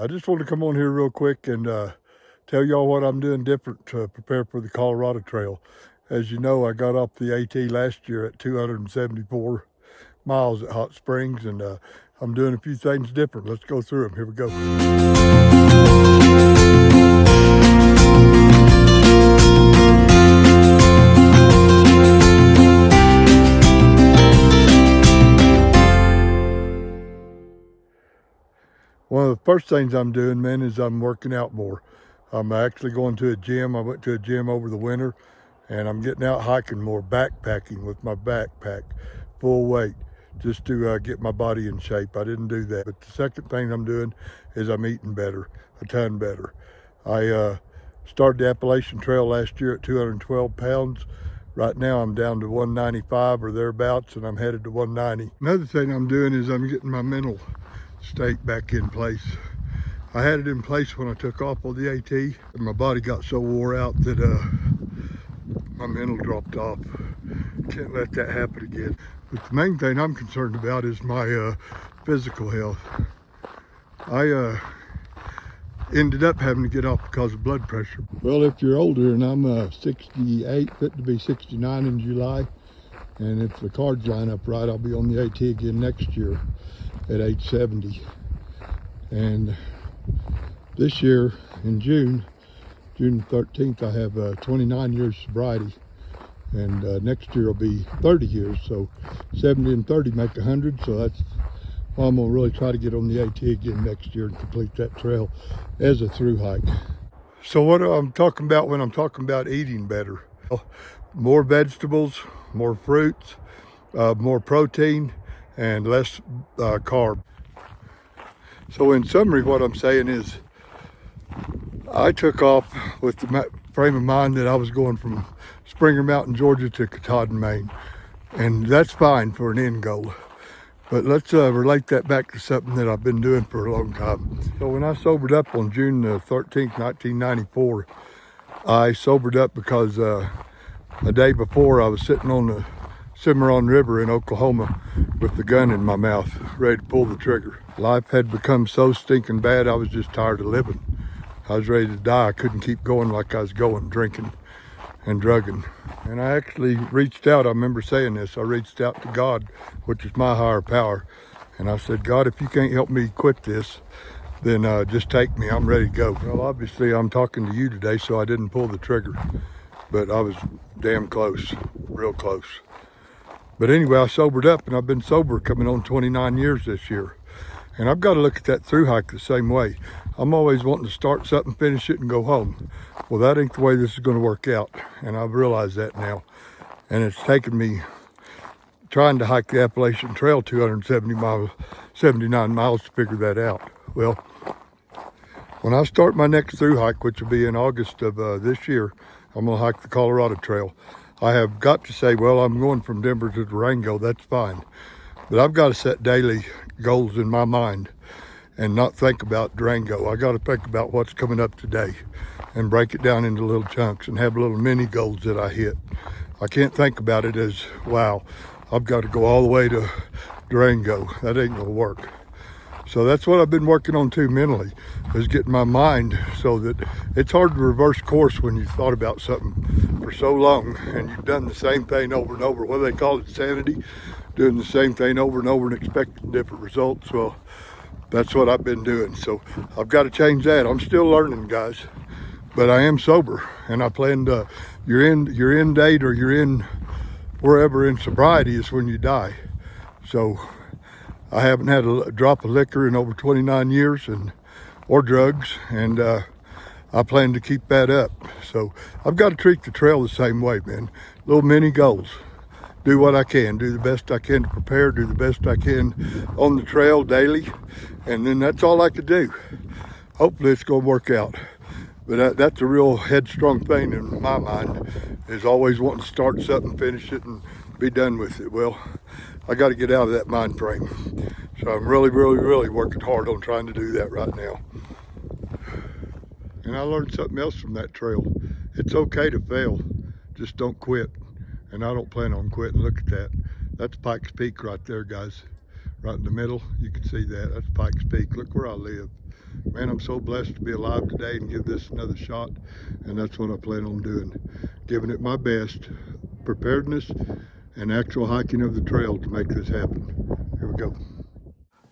I just want to come on here real quick and tell y'all what I'm doing different to prepare for the Colorado Trail. As you know, I got off the AT last year at 274 miles at Hot Springs, and I'm doing a few things different. Let's go through them. Here we go. One of the first things I'm doing, man, is I'm working out more. I'm actually going to a gym. I went to a gym over the winter, and I'm getting out hiking more, backpacking with my backpack, full weight, just to get my body in shape. I didn't do that. But the second thing I'm doing is I'm eating better, a ton better. I started the Appalachian Trail last year at 212 pounds. Right now I'm down to 195 or thereabouts, and I'm headed to 190. Another thing I'm doing is I'm getting my mental state back in place. I had it in place when I took off on the AT, and my body got so wore out that my mental dropped off. Can't let that happen again. But the main thing I'm concerned about is my physical health. I ended up having to get off because of blood pressure. Well, if you're older, and I'm 68, fit to be 69 in July, and if the cards line up right, I'll be on the AT again next year at age 70. And this year in June 13th, I have 29 years sobriety, and next year will be 30 years. So 70 and 30 make 100. So that's why I'm gonna really try to get on the AT again next year and complete that trail as a through hike. So what I'm talking about when I'm talking about eating better: more vegetables, more fruits, more protein, and less carb. So in summary, what I'm saying is I took off with the frame of mind that I was going from Springer Mountain, Georgia to Katahdin, Maine. And that's fine for an end goal. But let's relate that back to something that I've been doing for a long time. So when I sobered up on June 13th, 1994, I sobered up because the day before I was sitting on the Cimarron River in Oklahoma with the gun in my mouth, ready to pull the trigger. Life had become so stinking bad, I was just tired of living. I was ready to die. I couldn't keep going like I was going, drinking and drugging. And I actually reached out. I remember saying this. I reached out to God, which is my higher power. And I said, God, if you can't help me quit this, then just take me. I'm ready to go. Well, obviously I'm talking to you today, so I didn't pull the trigger. But I was damn close, real close. But anyway, I sobered up, and I've been sober coming on 29 years this year. And I've got to look at that through hike the same way. I'm always wanting to start something, finish it, and go home. Well, that ain't the way this is going to work out, and I've realized that now. And it's taken me trying to hike the Appalachian Trail 79 miles to figure that out. Well, when I start my next through hike, which will be in August of this year, I'm going to hike the Colorado Trail. I have got to say, well, I'm going from Denver to Durango. That's fine. But I've got to set daily goals in my mind and not think about Durango. I got to think about what's coming up today and break it down into little chunks and have little mini goals that I hit. I can't think about it as, wow, I've got to go all the way to Durango. That ain't gonna work. So that's what I've been working on too mentally, is getting my mind so that it's hard to reverse course when you've thought about something for so long and you've done the same thing over and over. What do they call it? Sanity? Doing the same thing over and over and expecting different results. Well, that's what I've been doing. So I've got to change that. I'm still learning, guys, but I am sober, and I plan to, your end date or you're in wherever in sobriety is when you die. So I haven't had a drop of liquor in over 29 years or drugs, and I plan to keep that up. So I've got to treat the trail the same way, man. Little mini goals. Do what I can, do the best I can to prepare, do the best I can on the trail daily, and then that's all I could do. Hopefully it's going to work out. But that's a real headstrong thing in my mind, is always wanting to start something, finish it, and be done with it. Well, I got to get out of that mind frame. So I'm really, really, really working hard on trying to do that right now. And I learned something else from that trail. It's okay to fail, just don't quit. And I don't plan on quitting. Look at that. That's Pikes Peak right there, guys. Right in the middle, you can see that. That's Pikes Peak. Look where I live. man, I'm so blessed to be alive today and give this another shot. And that's what I plan on doing, giving it my best, preparedness and actual hiking of the trail to make this happen. Here we go.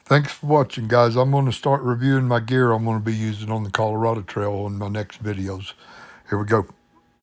Thanks for watching, guys. I'm going to start reviewing my gear I'm going to be using on the Colorado Trail in my next videos. Here we go.